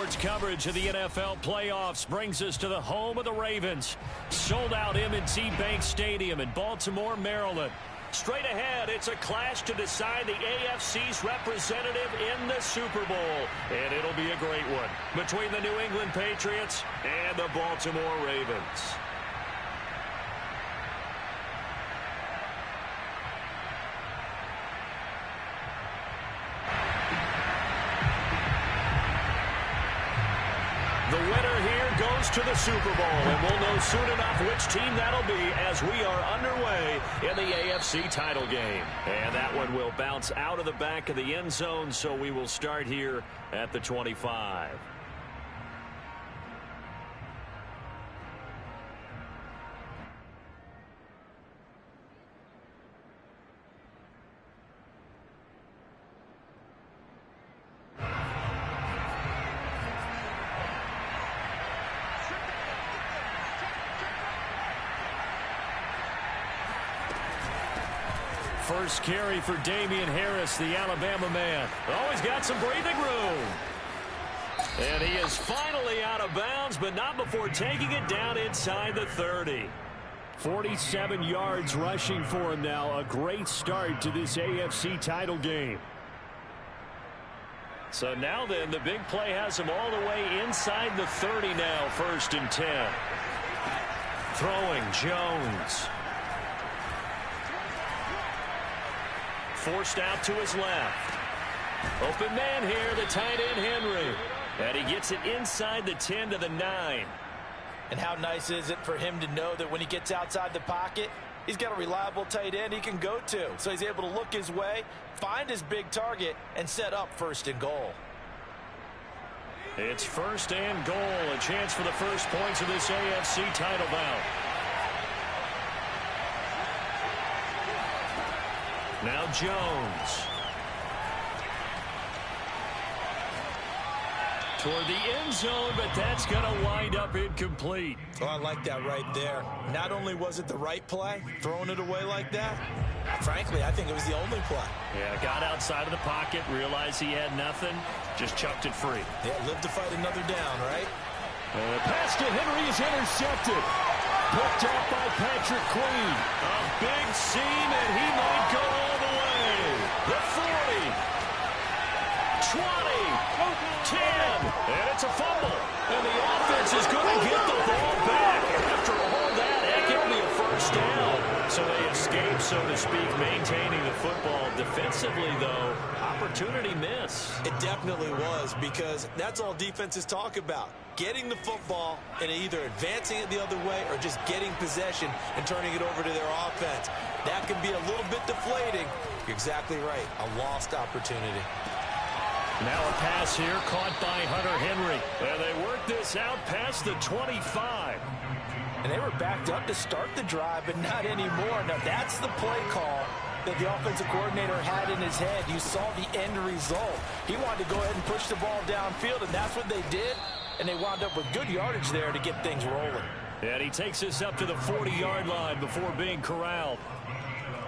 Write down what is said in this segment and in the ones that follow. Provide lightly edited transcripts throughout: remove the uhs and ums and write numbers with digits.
Sports coverage of the NFL playoffs brings us to the home of the Ravens. Sold out M&T Bank Stadium in Baltimore, Maryland. Straight ahead, it's a clash to decide the AFC's representative in the Super Bowl. And it'll be a great one between the New England Patriots and the Baltimore Ravens. The winner here goes to the Super Bowl, and we'll know soon enough which team that'll be as we are underway in the AFC title game. And that one will bounce out of the back of the end zone, so we will start here at the 25. First carry for Damian Harris, the Alabama man. Always got some breathing room. And he is finally out of bounds, but not before taking it down inside the 30. 47 yards rushing for him now. A great start to this AFC title game. So now then, the big play has him all the way inside the 30 now, 1st and 10. Throwing Jones. Forced out to his left. Open man here, the tight end Henry. And he gets it inside the 10 to the 9. And how nice is it for him to know that when he gets outside the pocket, he's got a reliable tight end he can go to. So he's able to look his way, find his big target, and set up 1st and goal. It's 1st and goal. A chance for the first points of this AFC title bout. Now Jones. Toward the end zone, but that's going to wind up incomplete. Oh, I like that right there. Not only was it the right play, throwing it away like that, frankly, I think it was the only play. Yeah, got outside of the pocket, realized he had nothing, just chucked it free. Yeah, live to fight another down, right? The pass to Henry is intercepted. Picked up by Patrick Queen. A big seam, and he might go all the way. The 40. 20. 10. And it's a fumble. And the offense is going to get the ball back. After all that, heck, it'll be a 1st down. So they escape, so to speak, maintaining the football. Defensively, though, opportunity miss. It definitely was, because that's all defenses talk about. Getting the football and either advancing it the other way or just getting possession and turning it over to their offense. That can be a little bit deflating. You're exactly right. A lost opportunity. Now a pass here caught by Hunter Henry. And they work this out past the 25. And they were backed up to start the drive, but not anymore. Now that's the play call that the offensive coordinator had in his head. You saw the end result. He wanted to go ahead and push the ball downfield, and that's what they did. And they wound up with good yardage there to get things rolling. And he takes us up to the 40-yard line before being corralled.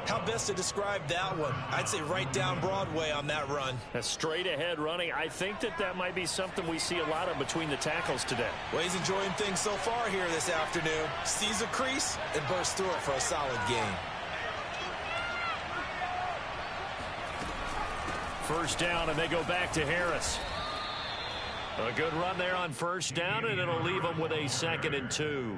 How best to describe that one? I'd say right down Broadway on that run. A straight ahead running. I think that might be something we see a lot of between the tackles today. Well, he's enjoying things so far here this afternoon. Sees a crease and bursts through it for a solid game. 1st down, and they go back to Harris. A good run there on 1st down, and it'll leave them with a 2nd and 2.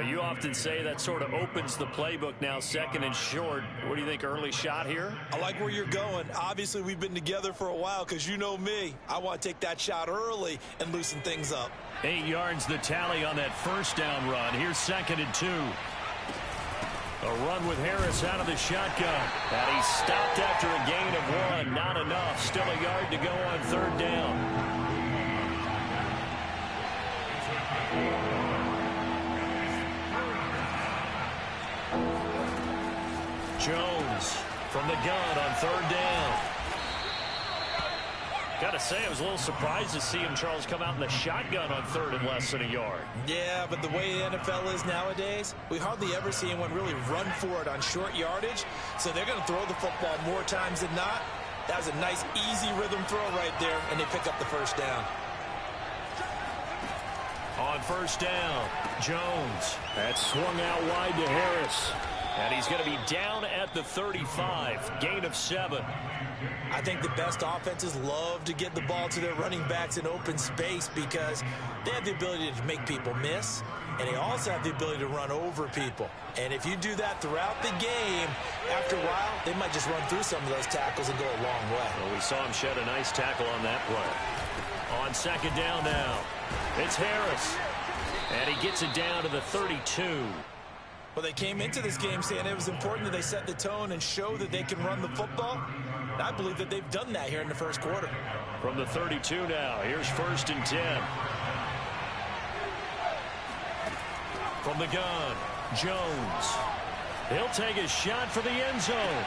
You often say that sort of opens the playbook now, 2nd and short. What do you think, early shot here? I like where you're going. Obviously, we've been together for a while because you know me. I want to take that shot early and loosen things up. 8 yards the tally on that 1st down run. Here's 2nd and 2. A run with Harris out of the shotgun. And he stopped after a gain of 1. Not enough. Still a yard to go on 3rd down. Jones from the gun on 3rd down. Got to say, I was a little surprised to see him, Charles, come out in the shotgun on 3rd and less than a yard. Yeah, but the way the NFL is nowadays, we hardly ever see anyone really run for it on short yardage. So they're going to throw the football more times than not. That was a nice, easy rhythm throw right there, and they pick up the 1st down. On first down, Jones. That's swung out wide to Harris. And he's going to be down at the 35. Gain of 7. I think the best offenses love to get the ball to their running backs in open space because they have the ability to make people miss, and they also have the ability to run over people. And if you do that throughout the game, after a while, they might just run through some of those tackles and go a long way. Well, we saw him shed a nice tackle on that play. On second down now, it's Harris. And he gets it down to the 32. Well, they came into this game saying it was important that they set the tone and show that they can run the football. And I believe that they've done that here in the first quarter. From the 32 now, here's first and 10. From the gun, Jones. He'll take a shot for the end zone.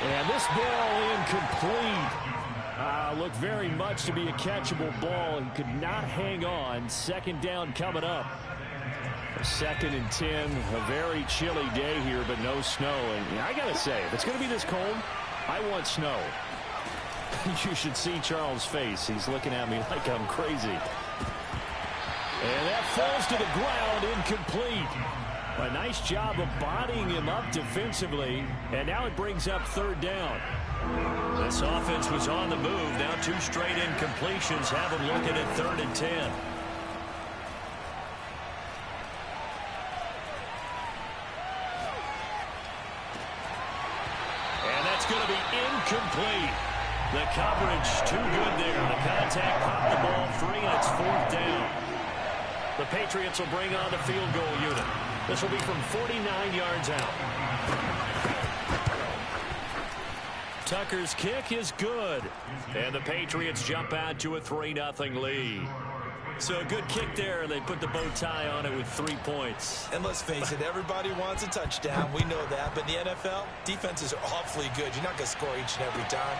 And this ball incomplete. Looked very much to be a catchable ball. He could not hang on. Second down coming up. Second and 10. A very chilly day here, but no snow. And I got to say, if it's going to be this cold, I want snow. You should see Charles' face. He's looking at me like I'm crazy. And that falls to the ground, incomplete. A nice job of bodying him up defensively. And now it brings up third down. This offense was on the move. Now 2 straight incompletions have them looking at third and 10. And that's going to be incomplete. The coverage too good there. The contact popped the ball free, and it's fourth down. The Patriots will bring on the field goal unit. This will be from 49 yards out. Tucker's kick is good. And the Patriots jump out to a 3-0 lead. So a good kick there. They put the bow tie on it with 3 points. And let's face it, everybody wants a touchdown. We know that. But in the NFL, defenses are awfully good. You're not going to score each and every time.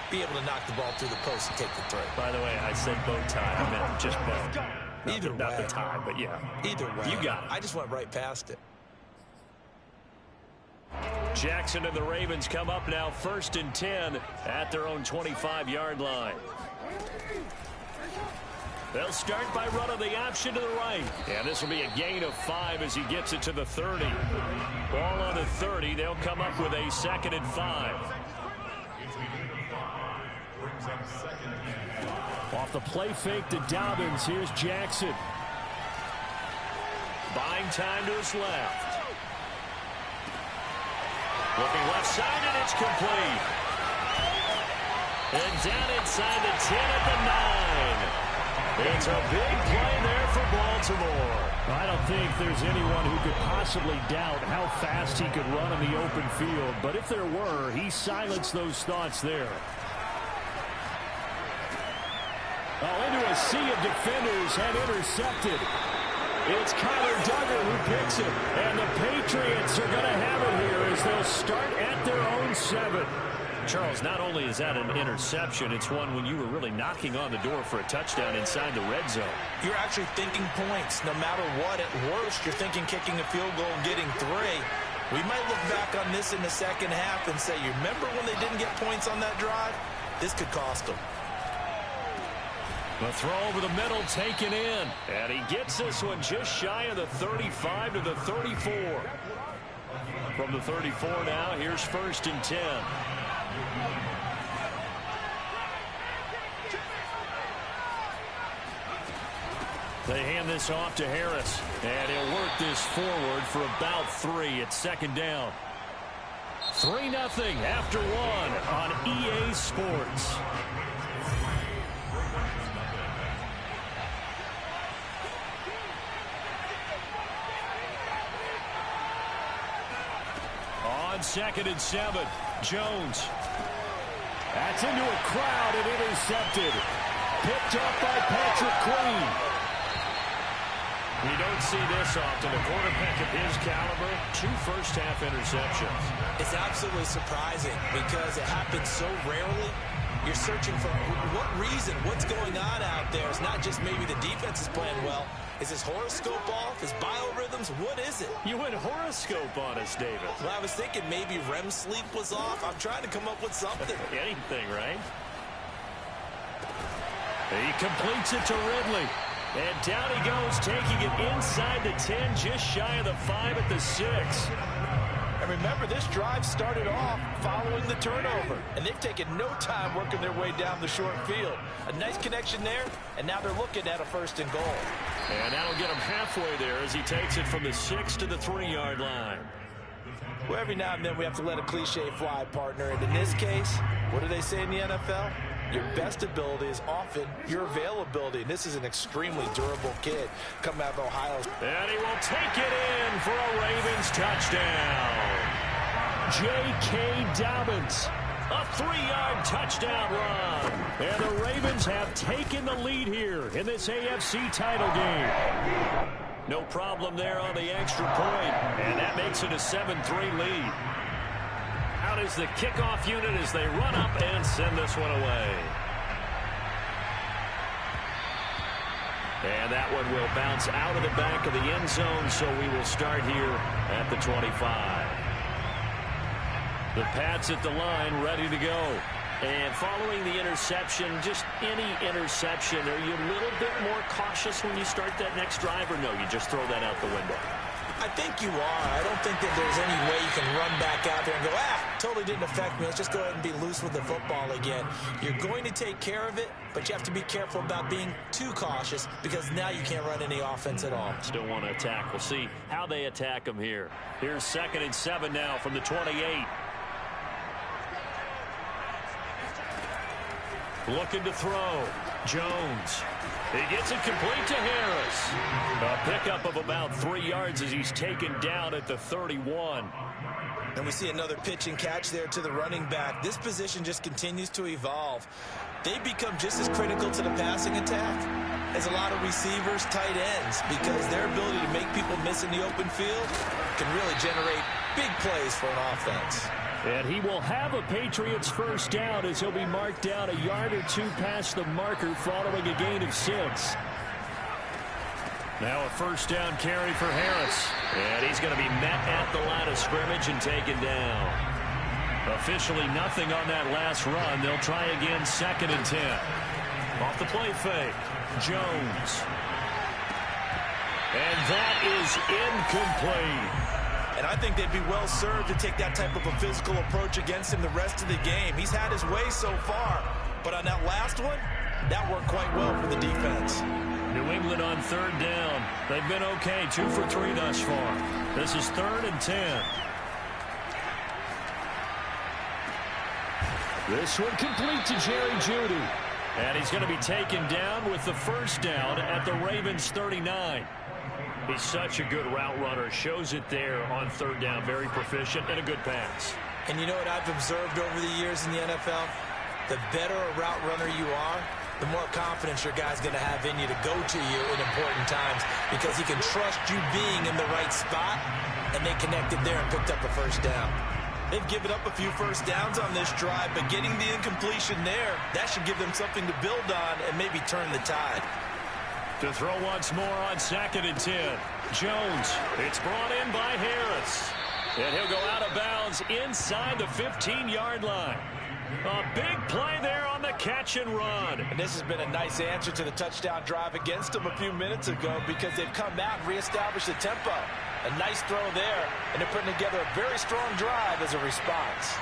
Be able to knock the ball through the post and take the throw. By the way, I said bow tie. I meant just bow. Not the tie, but yeah. Either way. You got it. I just went right past it. Jackson and the Ravens come up now first and 10 at their own 25-yard line. They'll start by running the option to the right. And this will be a gain of 5 as he gets it to the 30. Ball on the 30. They'll come up with a 2nd and 5. Off the play fake to Dobbins. Here's Jackson. Buying time to his left. Looking left side, and it's complete. And down inside the 10 at the 9. It's a big play there for Baltimore. I don't think there's anyone who could possibly doubt how fast he could run in the open field. But if there were, he silenced those thoughts there. Into a sea of defenders and intercepted. It's Kyler Duggar who picks it. And the Patriots are going to have it here as they'll start at their own 7. Charles, not only is that an interception, it's one when you were really knocking on the door for a touchdown inside the red zone. You're actually thinking points. No matter what, at worst, you're thinking kicking a field goal and getting 3. We might look back on this in the second half and say, you remember when they didn't get points on that drive? This could cost them. The throw over the middle taken in. And he gets this one just shy of the 35 to the 34. From the 34 now, here's first and 10. They hand this off to Harris. And he'll work this forward for about 3. It's second down. 3-0 after 1 on EA Sports. On 2nd and 7, Jones. That's into a crowd and intercepted. Picked up by Patrick Queen. You don't see this often. A quarterback of his caliber, 2 first-half interceptions. It's absolutely surprising because it happens so rarely. You're searching for what reason, what's going on out there. It's not just maybe the defense is playing well. Is his horoscope off? His biorhythms? What is it? You went horoscope on us, David. Well, I was thinking maybe REM sleep was off. I'm trying to come up with something. Anything, right? He completes it to Ridley. And down he goes, taking it inside the 10, just shy of the 5 at the 6. And remember, this drive started off following the turnover, and they've taken no time working their way down the short field. A nice connection there, and now they're looking at a 1st and goal. And that'll get him halfway there as he takes it from the 6 to the 3-yard line. Well, every now and then we have to let a cliche fly, partner. And in this case, what do they say in the NFL? Your best ability is often your availability. And this is an extremely durable kid coming out of Ohio. And he will take it in for a Ravens touchdown. J.K. Dobbins, a 3-yard touchdown run. And the Ravens have taken the lead here in this AFC title game. No problem there on the extra point, and that makes it a 7-3 lead. Out is the kickoff unit as they run up and send this one away. And that one will bounce out of the back of the end zone, so we will start here at the 25. The Pats at the line, ready to go. And following the interception, just any interception, are you a little bit more cautious when you start that next drive, or no, you just throw that out the window? I think you are. I don't think that there's any way you can run back out there and go, totally didn't affect me. Let's just go ahead and be loose with the football again. You're going to take care of it, but you have to be careful about being too cautious because now you can't run any offense at all. Still want to attack. We'll see how they attack them here. Here's 2nd and 7 now from the 28. Looking to throw. Jones. He gets it complete to Harris. A pickup of about 3 yards as he's taken down at the 31. And we see another pitch and catch there to the running back. This position just continues to evolve. They become just as critical to the passing attack as a lot of receivers, tight ends, because their ability to make people miss in the open field can really generate big plays for an offense. And he will have a Patriots 1st down as he'll be marked down a yard or 2 past the marker following a gain of 6. Now a 1st down carry for Harris. And he's going to be met at the line of scrimmage and taken down. Officially nothing on that last run. They'll try again 2nd and 10. Off the play fake. Jones. And that is incomplete. And I think they'd be well served to take that type of a physical approach against him the rest of the game. He's had his way so far, but on that last one, that worked quite well for the defense. New England on 3rd down. They've been okay, 2 for 3 thus far. This is 3rd and 10. This one complete to Jerry Jeudy. And he's going to be taken down with the 1st down at the Ravens 39. He's such a good route runner. Shows it there on 3rd down. Very proficient and a good pass. And you know what I've observed over the years in the NFL? The better a route runner you are, the more confidence your guy's going to have in you to go to you in important times because he can trust you being in the right spot, and they connected there and picked up a 1st down. They've given up a few 1st downs on this drive, but getting the incompletion there, that should give them something to build on and maybe turn the tide. To throw once more on 2nd and 10. Jones. It's brought in by Harris. And he'll go out of bounds inside the 15-yard line. A big play there on the catch and run. And this has been a nice answer to the touchdown drive against them a few minutes ago because they've come out and reestablished the tempo. A nice throw there, and they're putting together a very strong drive as a response.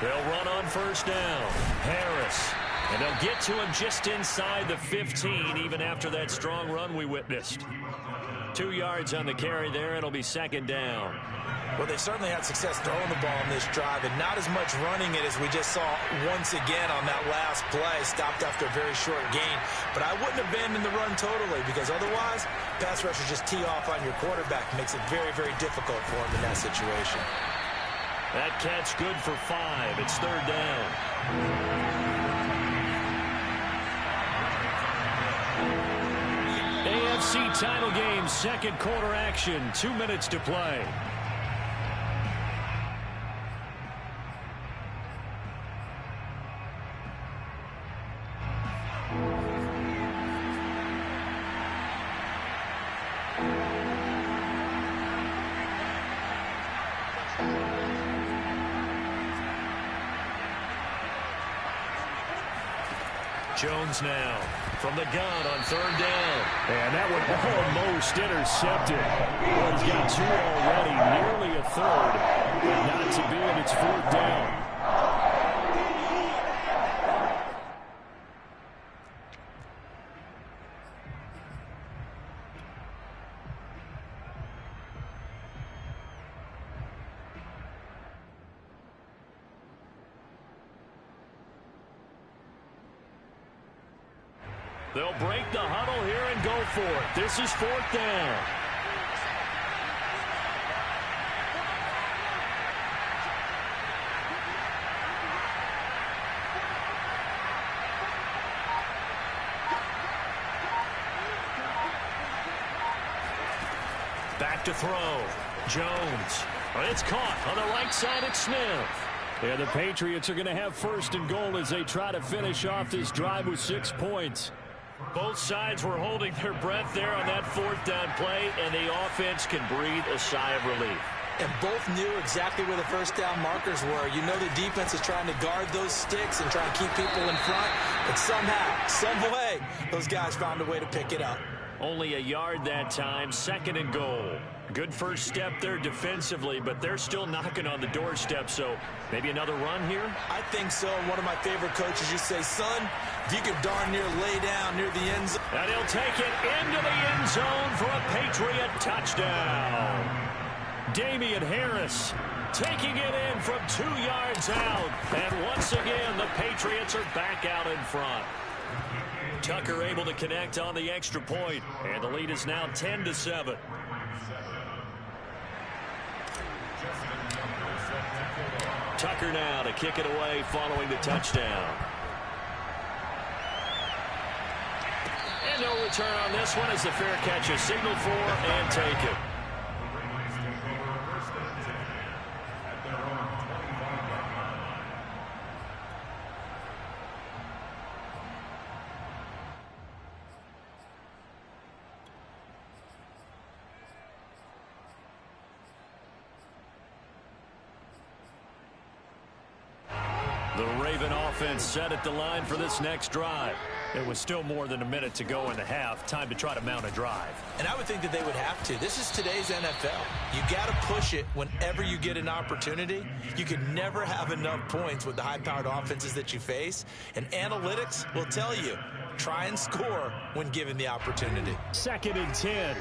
They'll run on 1st down. Harris. And they'll get to him just inside the 15, even after that strong run we witnessed. 2 yards on the carry there. It'll be 2nd down. Well, they certainly had success throwing the ball in this drive, and not as much running it as we just saw once again on that last play. Stopped after a very short gain. But I wouldn't abandon the run totally because otherwise, pass rushers just tee off on your quarterback. Makes it very, very difficult for him in that situation. That catch good for 5. It's 3rd down. AFC title game, 2nd quarter action, 2 minutes to play. Jones now from the gun on third down. And that one almost intercepted. Well, he's got two already, nearly a third, but not to be, and it's fourth down. They'll break the huddle here and go for it. This is fourth down. Back to throw. Jones. It's caught on the right side. It's Smith. Yeah, the Patriots are going to have first and goal as they try to finish off this drive with 6 points. Both sides were holding their breath there on that fourth down play, and the offense can breathe a sigh of relief. And both knew exactly where the first down markers were. You know the defense is trying to guard those sticks and try to keep people in front. But somehow, some way, those guys found a way to pick it up. Only a yard that time, second and goal. Good first step there defensively, but they're still knocking on the doorstep, so maybe another run here? I think so. One of my favorite coaches, you say, son, if you could darn near lay down near the end zone. And he'll take it into the end zone for a Patriot touchdown. Damian Harris taking it in from 2 yards out. And once again, the Patriots are back out in front. Tucker able to connect on the extra point, and the lead is now 10-7. Tucker now to kick it away following the touchdown. And no return on this one as the fair catch is signaled for and taken. The Raven offense set at the line for this next drive. It was still more than a minute to go in the half. Time to try to mount a drive. And I would think that they would have to. This is today's NFL. You got to push it whenever you get an opportunity. You can never have enough points with the high-powered offenses that you face. And analytics will tell you, try and score when given the opportunity. 2nd and 10.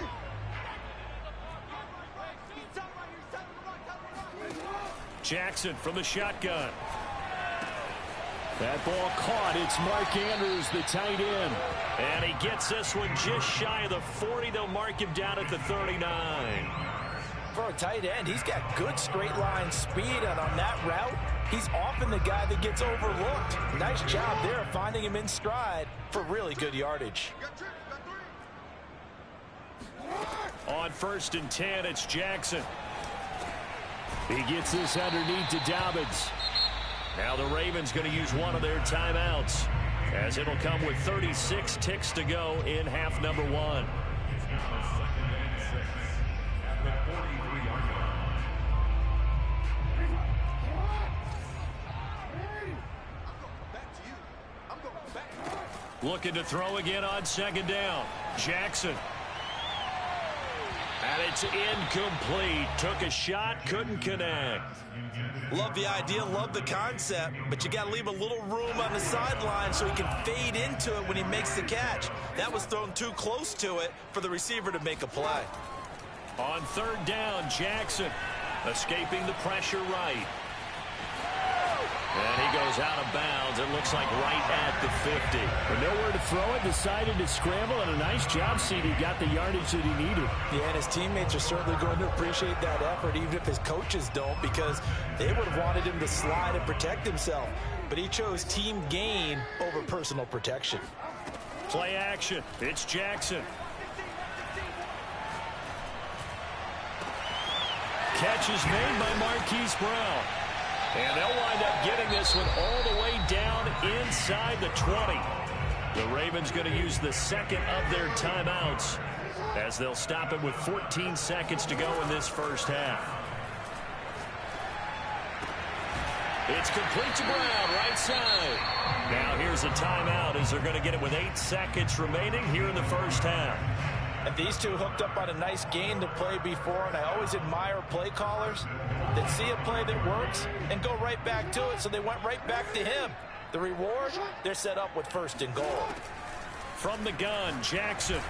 Jackson from the shotgun. That ball caught. It's Mark Andrews, the tight end. And he gets this one just shy of the 40. They'll mark him down at the 39. For a tight end, he's got good straight line speed, and on that route, he's often the guy that gets overlooked. Nice job there of finding him in stride for really good yardage. On 1st and 10, it's Jackson. He gets this underneath to Dobbins. Now the Ravens going to use one of their timeouts, as it'll come with 36 ticks to go in half number 1. Looking to throw again on 2nd down. Jackson. And it's incomplete. Took a shot, couldn't connect. Love the idea, love the concept, but you got to leave a little room on the sideline so he can fade into it when he makes the catch. That was thrown too close to it for the receiver to make a play. On 3rd down, Jackson escaping the pressure right. And he goes out of bounds. It looks like right at the 50. But nowhere to throw it. Decided to scramble, and a nice job, CD. Got the yardage that he needed. Yeah, and his teammates are certainly going to appreciate that effort, even if his coaches don't, because they would have wanted him to slide and protect himself. But he chose team gain over personal protection. Play action. It's Jackson. Catch is made by Marquise Brown. And they'll wind up getting this one all the way down inside the 20. The Ravens going to use the 2nd of their timeouts, as they'll stop it with 14 seconds to go in this first half. It's complete to Brown, right side. Now here's a timeout as they're going to get it with 8 seconds remaining here in the first half. And these two hooked up on a nice game to play before, and I always admire play callers that see a play that works and go right back to it, so they went right back to him. The reward, they're set up with 1st and goal. From the gun, Jackson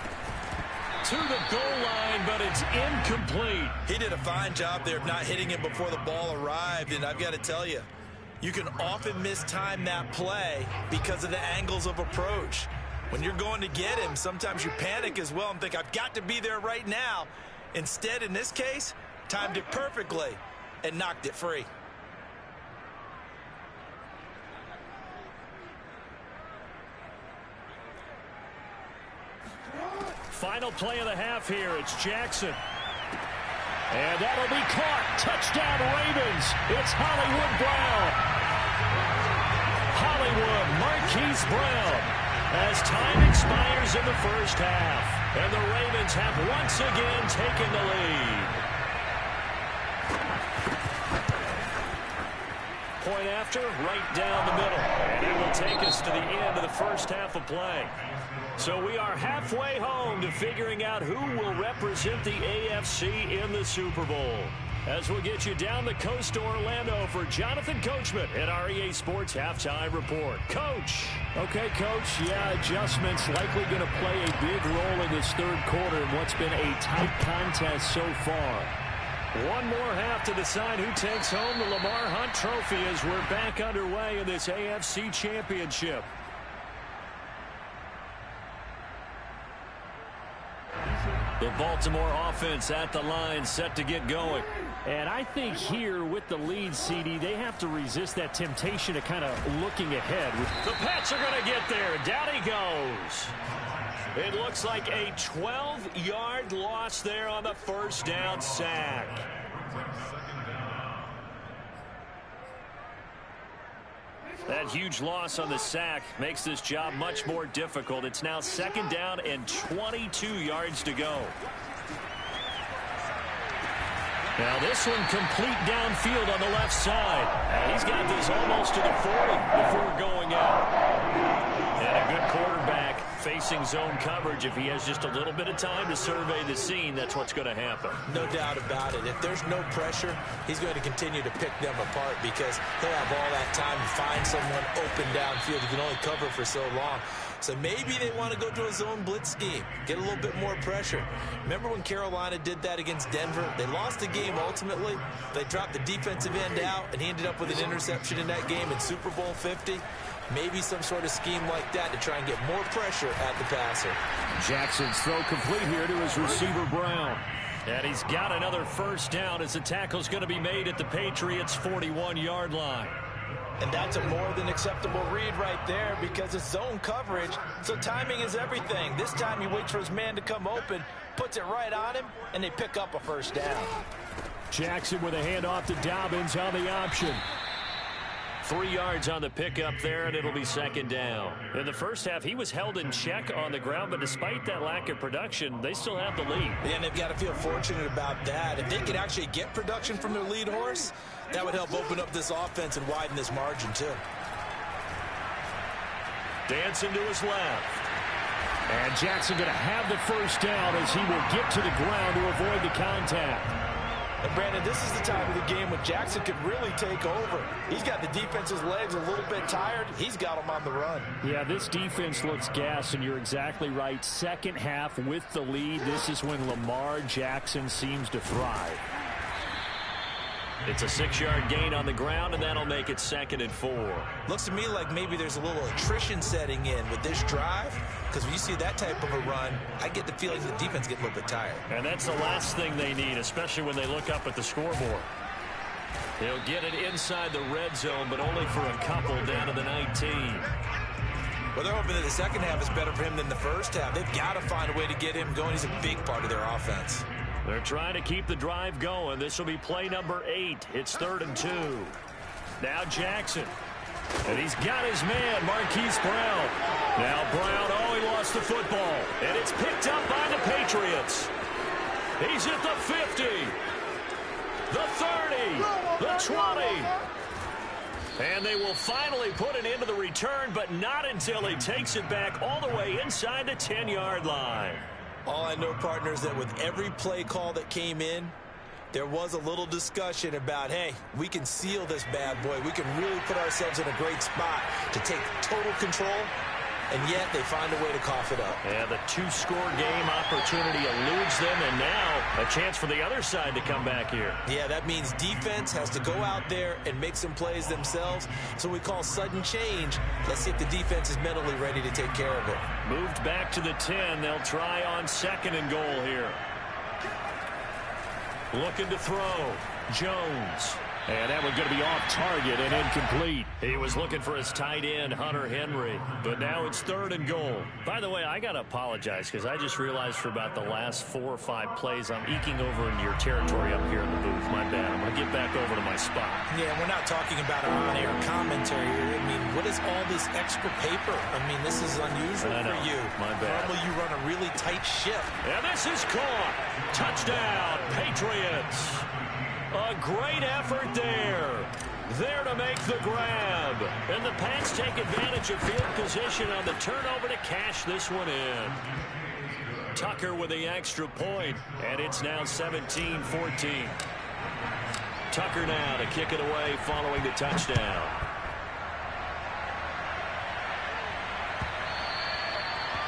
to the goal line, but it's incomplete. He did a fine job there of not hitting him before the ball arrived, and I've got to tell you, you can often mistime that play because of the angles of approach. When you're going to get him, sometimes you panic as well and think, I've got to be there right now. Instead, in this case, timed it perfectly and knocked it free. Final play of the half here. It's Jackson. And that'll be caught. Touchdown, Ravens. It's Hollywood Brown. Hollywood, Marquise Brown. As time expires in the first half. And the Ravens have once again taken the lead. Point after, right down the middle. And it will take us to the end of the first half of play. So we are halfway home to figuring out who will represent the AFC in the Super Bowl. As we'll get you down the coast to Orlando for Jonathan Coachman at our EA Sports Halftime Report. Coach. Okay, Coach. Yeah, adjustments likely going to play a big role in this third quarter in what's been a tight contest so far. One more half to decide who takes home the Lamar Hunt Trophy as we're back underway in this AFC Championship. The Baltimore offense at the line, set to get going. And I think here with the lead, CD, they have to resist that temptation of kind of looking ahead. The Pats are going to get there. Down he goes. It looks like a 12-yard loss there on the first down sack. That huge loss on the sack makes this job much more difficult. It's now 2nd down and 22 yards to go. Now this one complete downfield on the left side. And he's got this almost to the 40 before going out. And a good quarterback facing zone coverage. If he has just a little bit of time to survey the scene, that's what's going to happen. No doubt about it. If there's no pressure, he's going to continue to pick them apart because he'll have all that time to find someone open downfield. He can only cover for so long. So maybe they want to go to a zone blitz scheme, get a little bit more pressure. Remember when Carolina did that against Denver? They lost the game ultimately. They dropped the defensive end out, and he ended up with an interception in that game in Super Bowl 50. Maybe some sort of scheme like that to try and get more pressure at the passer. Jackson's throw complete here to his receiver, Brown. And he's got another first down as the tackle's going to be made at the Patriots' 41-yard line. And that's a more than acceptable read right there because it's zone coverage, so timing is everything. This time he waits for his man to come open, puts it right on him, and they pick up a first down. Jackson with a handoff to Dobbins on the option. 3 yards on the pickup there, and it'll be 2nd down. In the first half, he was held in check on the ground, but despite that lack of production, they still have the lead. And they've got to feel fortunate about that. If they could actually get production from their lead horse, that would help open up this offense and widen this margin, too. Dancing to his left. And Jackson going to have the first down as he will get to the ground to avoid the contact. And Brandon, this is the time of the game when Jackson could really take over. He's got the defense's legs a little bit tired. He's got them on the run. Yeah, this defense looks gassed, and you're exactly right. Second half with the lead, this is when Lamar Jackson seems to thrive. It's a 6-yard gain on the ground, and that'll make it 2nd and 4. Looks to me like maybe there's a little attrition setting in with this drive, because when you see that type of a run, I get the feeling the defense gets a little bit tired. And that's the last thing they need, especially when they look up at the scoreboard. They'll get it inside the red zone, but only for a couple down to the 19. Well, they're hoping that the second half is better for him than the first half. They've got to find a way to get him going. He's a big part of their offense. They're trying to keep the drive going. This will be play number 8. It's 3rd and 2. Now Jackson. And he's got his man, Marquise Brown. Now Brown, oh, he lost the football. And it's picked up by the Patriots. He's at the 50. The 30. The 20. And they will finally put it into the return, but not until he takes it back all the way inside the 10-yard line. All I know, partner, is that with every play call that came in, there was a little discussion about, hey, we can seal this bad boy. We can really put ourselves in a great spot to take total control, and yet they find a way to cough it up. Yeah, the two-score game opportunity eludes them, and now a chance for the other side to come back here. Yeah, that means defense has to go out there and make some plays themselves. So we call sudden change. Let's see if the defense is mentally ready to take care of it. Moved back to the 10. They'll try on 2nd and goal here. Looking to throw. Jones. And that one's going to be off target and incomplete. He was looking for his tight end, Hunter Henry. But now it's 3rd and goal. By the way, I got to apologize because I just realized for about the last 4 or 5 plays, I'm eking over into your territory up here in the booth. My bad. I'm going to get back over to my spot. Yeah, we're not talking about an on-air commentary here. I mean, what is all this extra paper? I mean, this is unusual for you. My bad. Normally you run a really tight ship. And this is caught. Touchdown, Patriots. A great effort there. There to make the grab. And the Pats take advantage of field position on the turnover to cash this one in. Tucker with the extra point, and it's now 17-14. Tucker now to kick it away following the touchdown.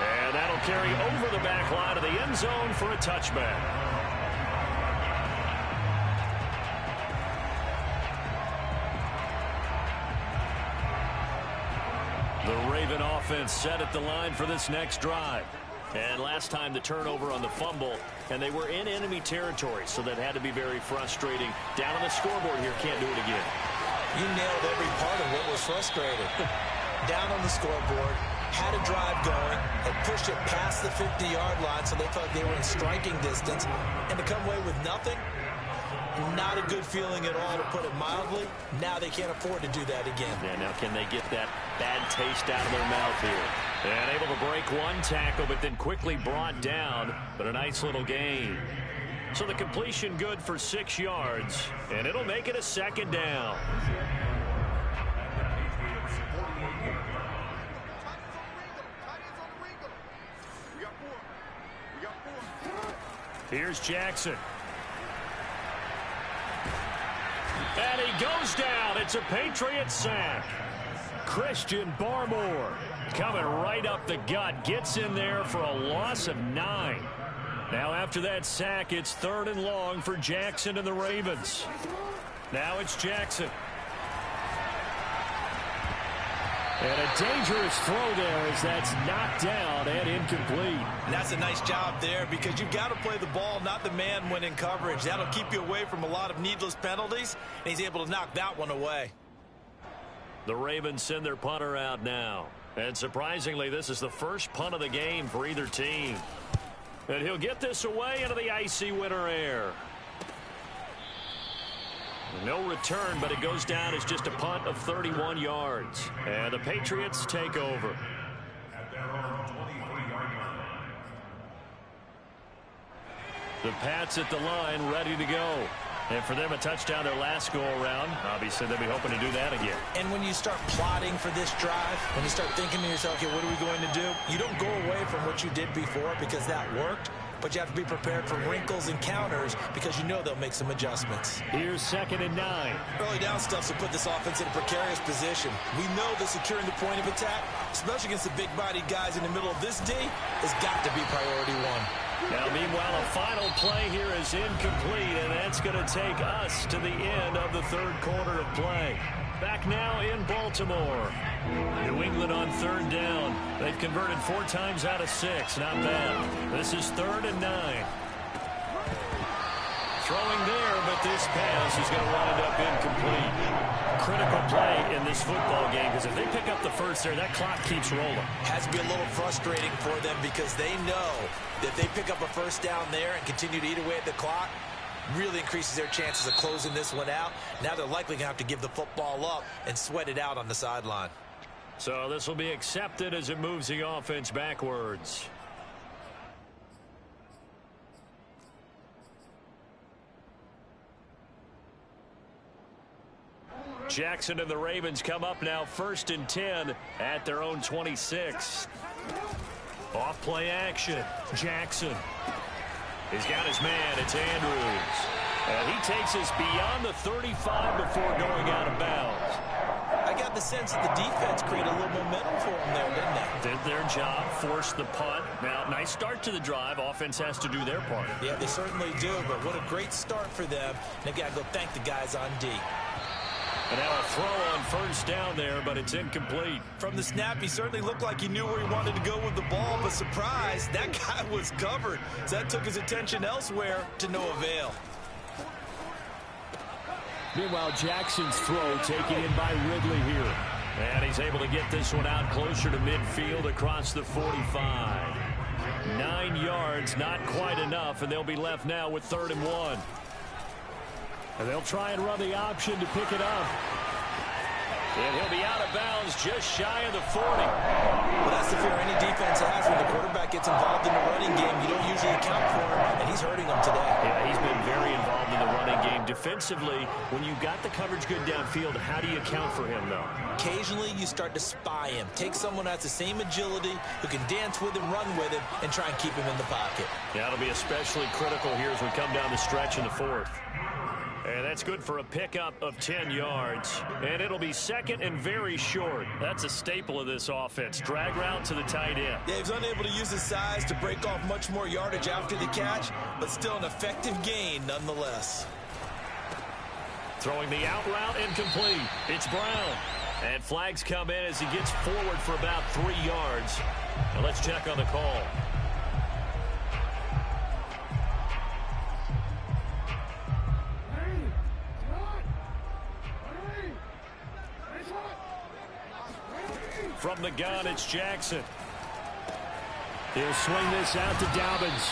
And that'll carry over the back line of the end zone for a touchback. The Raven offense set at the line for this next drive. And last time the turnover on the fumble, and they were in enemy territory, so that had to be very frustrating. Down on the scoreboard here, can't do it again. You nailed every part of what was frustrating. Down on the scoreboard, had a drive going, had pushed it past the 50-yard line, so they thought they were in striking distance, and to come away with nothing, not a good feeling at all, to put it mildly. Now they can't afford to do that again. Yeah, now can they get that bad taste out of their mouth here? And able to break one tackle, but then quickly brought down. But a nice little gain. So the completion good for 6 yards, and it'll make it a 2nd down. Here's Jackson. And he goes down. It's a Patriot sack. Christian Barmore coming right up the gut. Gets in there for a loss of 9. Now after that sack, it's 3rd and long for Jackson and the Ravens. Now it's Jackson. And a dangerous throw there as that's knocked down and incomplete. And that's a nice job there, because you've got to play the ball, not the man when in coverage. That'll keep you away from a lot of needless penalties, and he's able to knock that one away. The Ravens send their punter out now. And surprisingly, this is the first punt of the game for either team. And he'll get this away into the icy winter air. No return, but it goes down as just a punt of 31 yards. And the Patriots take over. The Pats at the line, ready to go. And for them, a touchdown their last go-around. Obviously, they'll be hoping to do that again. And when you start plotting for this drive, when you start thinking to yourself, okay, what are we going to do? You don't go away from what you did before because that worked. But you have to be prepared for wrinkles and counters because you know they'll make some adjustments. Here's 2nd and 9. Early down stuff will put this offense in a precarious position. We know that securing the point of attack, especially against the big-bodied guys in the middle of this D, has got to be priority 1. Now, meanwhile, a final play here is incomplete, and that's going to take us to the end of the 3rd quarter of play. Back now in Baltimore. New England on 3rd down. They've converted 4 times out of 6. Not bad. This is 3rd and 9. Throwing there, but this pass is going to wind up incomplete. Critical play in this football game, because if they pick up the first there, that clock keeps rolling. Has to be a little frustrating for them because they know that they pick up a first down there and continue to eat away at the clock, really increases their chances of closing this one out. Now they're likely going to have to give the football up and sweat it out on the sideline. So this will be accepted as it moves the offense backwards. Jackson and the Ravens come up now 1st and 10 at their own 26. Off play action. Jackson. He's got his man. It's Andrews. And he takes us beyond the 35 before going out of bounds. I got the sense that the defense created a little momentum for them there, didn't they? Did their job, forced the punt. Now, nice start to the drive. Offense has to do their part. Yeah, they certainly do, but what a great start for them. They've got to go thank the guys on D. And now a throw on 1st down there, but it's incomplete. From the snap, he certainly looked like he knew where he wanted to go with the ball, but surprise, that guy was covered. So that took his attention elsewhere to no avail. Meanwhile, Jackson's throw taken in by Ridley here. And he's able to get this one out closer to midfield across the 45. 9 yards, not quite enough, and they'll be left now with 3rd and 1. And they'll try and run the option to pick it up. And he'll be out of bounds just shy of the 40. Well, that's the fear any defense has when the quarterback gets involved in the running game. You don't usually account for him, and he's hurting them today. Yeah, he's been very involved in the running game. Defensively, when you got the coverage good downfield, how do you account for him, though? Occasionally, you start to spy him. Take someone who has the same agility, who can dance with him, run with him, and try and keep him in the pocket. Yeah, it'll be especially critical here as we come down the stretch in the 4th. And that's good for a pickup of 10 yards. And it'll be 2nd and very short. That's a staple of this offense. Drag route to the tight end. Yeah, he's unable to use his size to break off much more yardage after the catch, but still an effective gain nonetheless. Throwing the out route incomplete. It's Brown. And flags come in as he gets forward for about 3 yards. Now let's check on the call. From the gun, it's Jackson. He'll swing this out to Dobbins.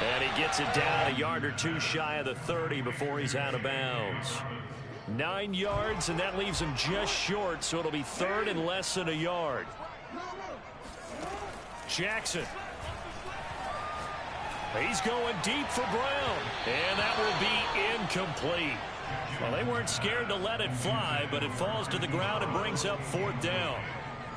And he gets it down a yard or two shy of the 30 before he's out of bounds. 9 yards, and that leaves him just short, so it'll be 3rd and less than a yard. Jackson. He's going deep for Brown. And that will be incomplete. Well, they weren't scared to let it fly, but it falls to the ground and brings up 4th down.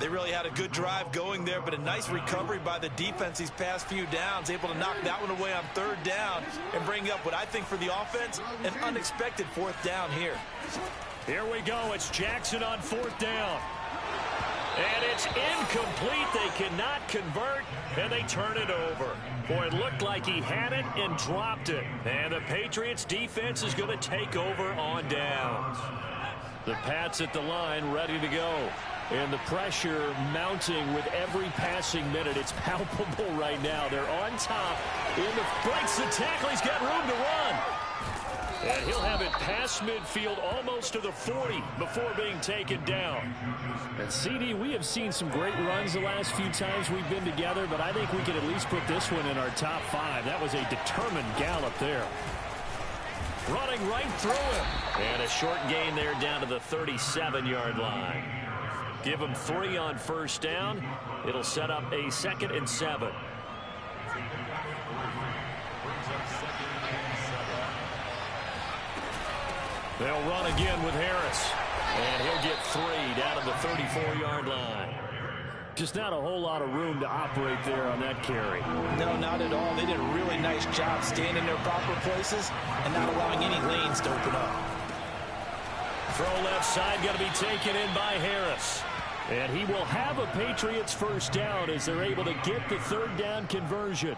They really had a good drive going there, but a nice recovery by the defense these past few downs, able to knock that one away on 3rd down and bring up what I think for the offense, an unexpected 4th down here. Here we go. It's Jackson on 4th down. And it's incomplete. They cannot convert, and they turn it over. Boy, it looked like he had it and dropped it. And the Patriots defense is going to take over on downs. The Pats at the line ready to go. And the pressure mounting with every passing minute. It's palpable right now. They're on top. Breaks the tackle. He's got room to run. And he'll have it past midfield almost to the 40 before being taken down. And CD, we have seen some great runs the last few times we've been together, but I think we can at least put this one in our top 5. That was a determined gallop there. Running right through him. And a short gain there down to the 37-yard line. Give him 3 on 1st down. It'll set up a 2nd and 7. They'll run again with Harris. And he'll get 3 down to the 34-yard line. Just not a whole lot of room to operate there on that carry. No, not at all. They did a really nice job staying in their proper places and not allowing any lanes to open up. Throw left side going to be taken in by Harris. And he will have a Patriots 1st down as they're able to get the 3rd down conversion.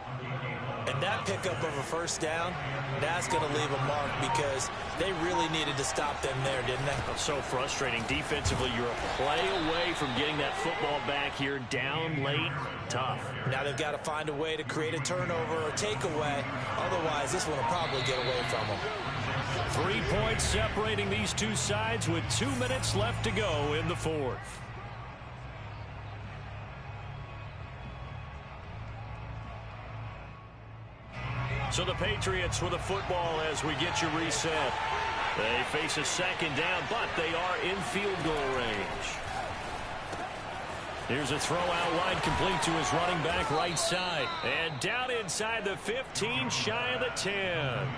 And that pickup of a 1st down, that's going to leave a mark because they really needed to stop them there, didn't they? So frustrating. Defensively, you're a play away from getting that football back here. Down late, tough. Now they've got to find a way to create a turnover or takeaway. Otherwise, this one will probably get away from them. 3 points separating these two sides with 2 minutes left to go in the 4th. So the Patriots with a football as we get you reset. They face a 2nd down, but they are in field goal range. Here's a throw out wide, complete to his running back right side. And down inside the 15, shy of the 10.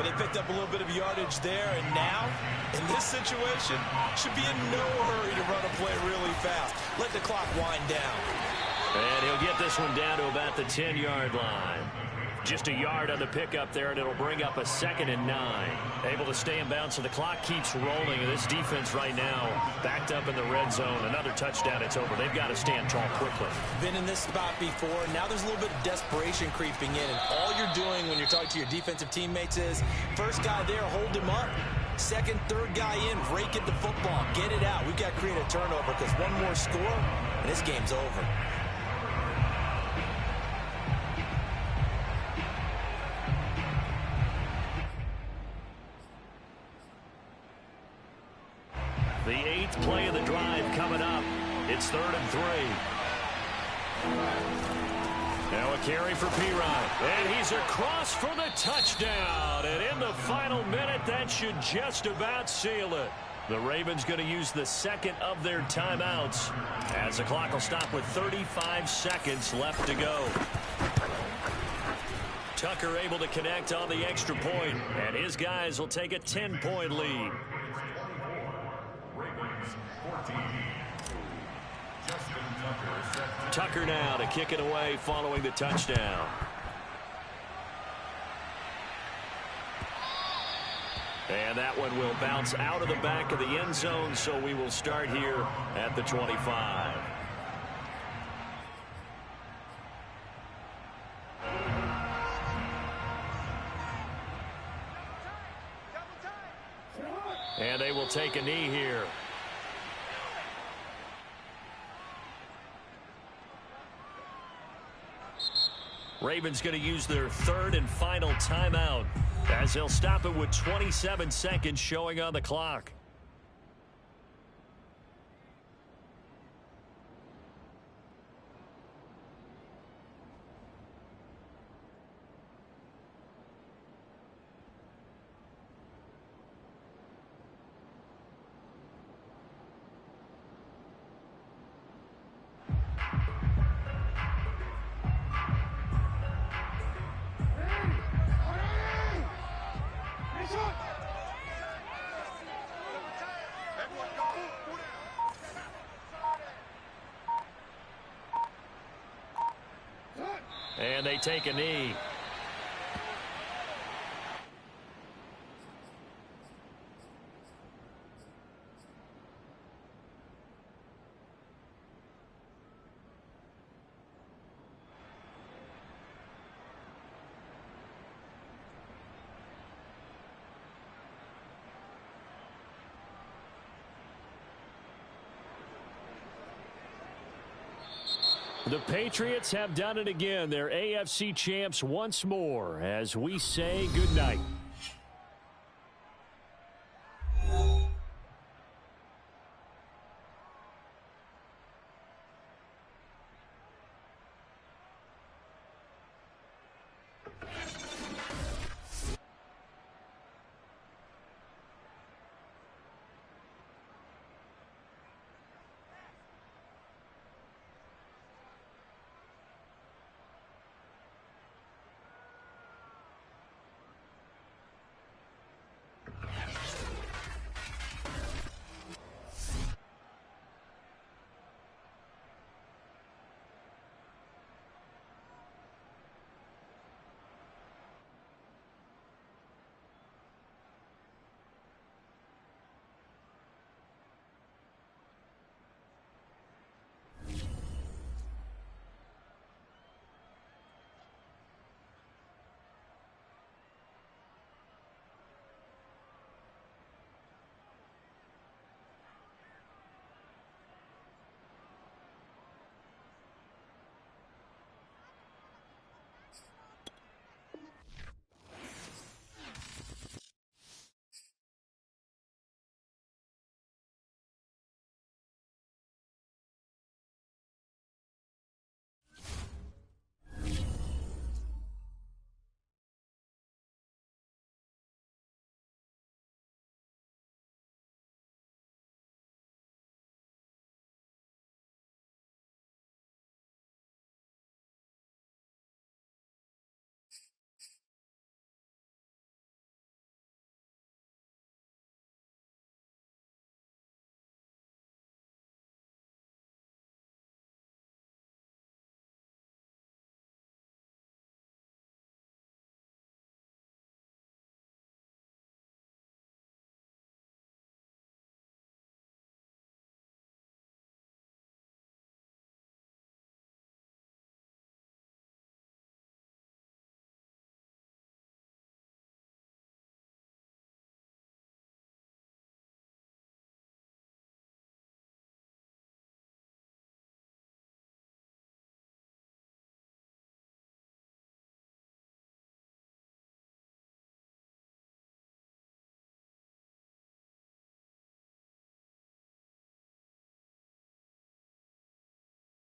But they picked up a little bit of yardage there, and now, in this situation, should be in no hurry to run a play really fast. Let the clock wind down. And he'll get this one down to about the 10-yard line. Just a yard on the pickup there, and it'll bring up a 2nd and 9. Able to stay in bounds, so the clock keeps rolling. And this defense right now backed up in the red zone. Another touchdown, it's over. They've got to stand tall quickly. Been in this spot before. Now there's a little bit of desperation creeping in. And all you're doing when you're talking to your defensive teammates is, first guy there, hold him up. Second, third guy in, rake at the football. Get it out. We've got to create a turnover because one more score, and this game's over. The 8th play of the drive coming up. It's 3rd and 3. Now a carry for Pirine. And he's across for the touchdown. And in the final minute, that should just about seal it. The Ravens going to use the 2nd of their timeouts as the clock will stop with 35 seconds left to go. Tucker able to connect on the extra point, and his guys will take a 10-point lead. Tucker now to kick it away following the touchdown. And that one will bounce out of the back of the end zone, so we will start here at the 25. And they will take a knee here. Ravens going to use their 3rd and final timeout as they'll stop it with 27 seconds showing on the clock. And they take a knee. The Patriots have done it again. They're AFC champs once more as we say goodnight.